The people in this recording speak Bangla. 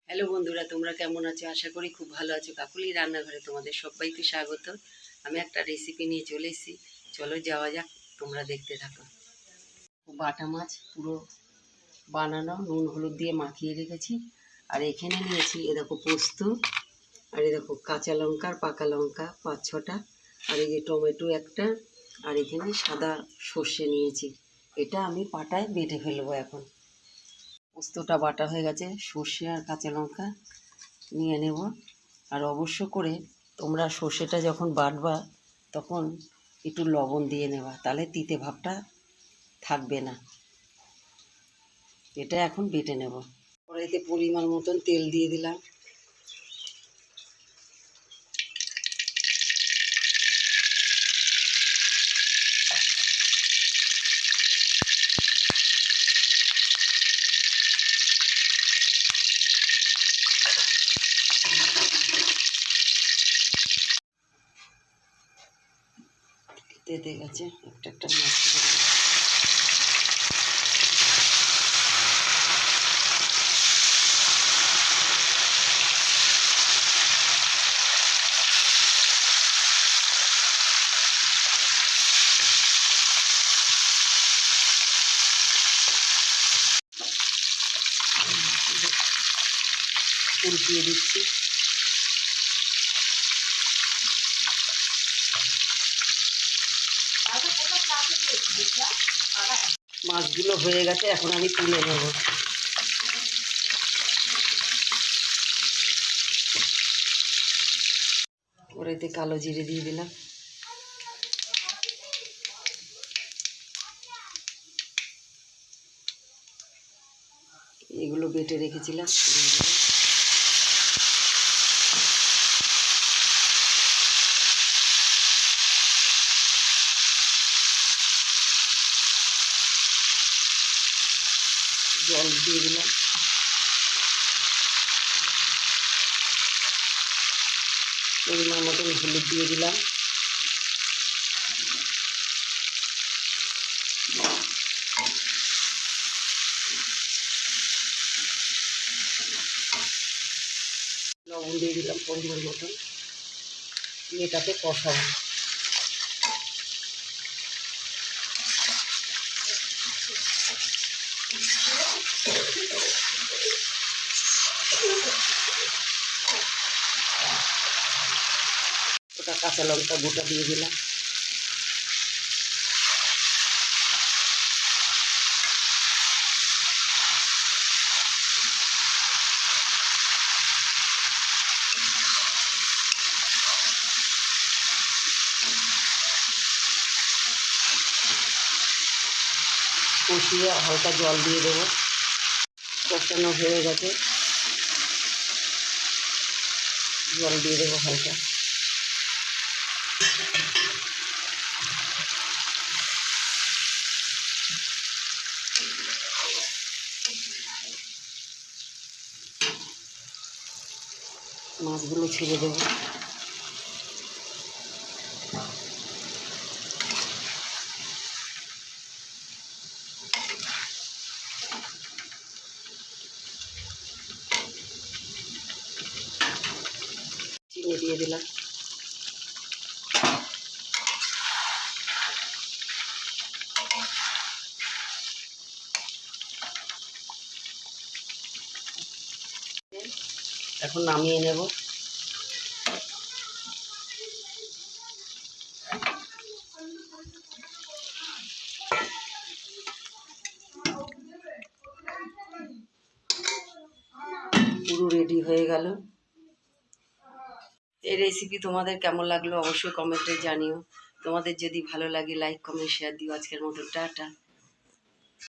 হ্যালো বন্ধুরা, তোমরা কেমন আছো? আশা করি খুব ভালো আছো। কাকুলি রান্নাঘরে তোমাদের সবাইকে স্বাগত। আমি একটা রেসিপি নিয়ে চলে এসেছি, চলো যাওয়া যাক, তোমরা দেখতে থাকো। বাটা মাছ পুরো বানানো, নুন হলুদ দিয়ে মাখিয়ে রেখেছি। আর এখানে নিয়েছি এ দেখো পোস্ত, আর এ দেখো কাঁচা লঙ্কা আর পাকা লঙ্কা 5-6টা, আর এই যে টমেটো একটা, আর এখানে সাদা সর্ষে নিয়েছি। এটা আমি পাটায় বেটে ফেলবো এখন। পোস্তটা বাটা হয়ে গেছে, সর্ষে আর কাঁচা লঙ্কা নিয়ে নেব। আর অবশ্য করে তোমরা সর্ষেটা যখন বাটবা তখন একটু লবণ দিয়ে নেবা, তাহলে তিতে ভাবটা থাকবে না। এটা এখন বেটে নেব। কড়াইতে পরিমাণ মতন তেল দিয়ে দিলাম। তেতে গেছে, একটা একটা মাছ উল্টিয়ে দিচ্ছি। মাছগুলো হয়ে গেছে, এখন আমি তুলে নেব। কড়াইতে কালো জিরে দিয়ে দিলাম। এগুলো বেটে রেখেছিলাম, জল দিয়ে দিলাম। পরিমাণ মতন হলুদ দিয়ে দিলাম। লবণ দিয়ে দিলাম পরিমাণ মতন। এটাতে কষাবো। ওটা কাঁচা লঙ্কা গোটা দিয়ে দিলাম। কষিয়ে হালকা জল দিয়ে দেবো। কষানো হয়ে গেছে, জল দিয়ে দেবো হালকা। মাছগুলো ছেড়ে দেবো। চিনি দিয়ে দিলাম। এখন নামিয়ে নেব। পুরো রেডি হয়ে গেল। এই রেসিপি তোমাদের কেমন লাগলো অবশ্যই কমেন্টে জানিও। তোমাদের যদি ভালো লাগে লাইক কমেন্ট শেয়ার দিও। আজকের মতো টাটা।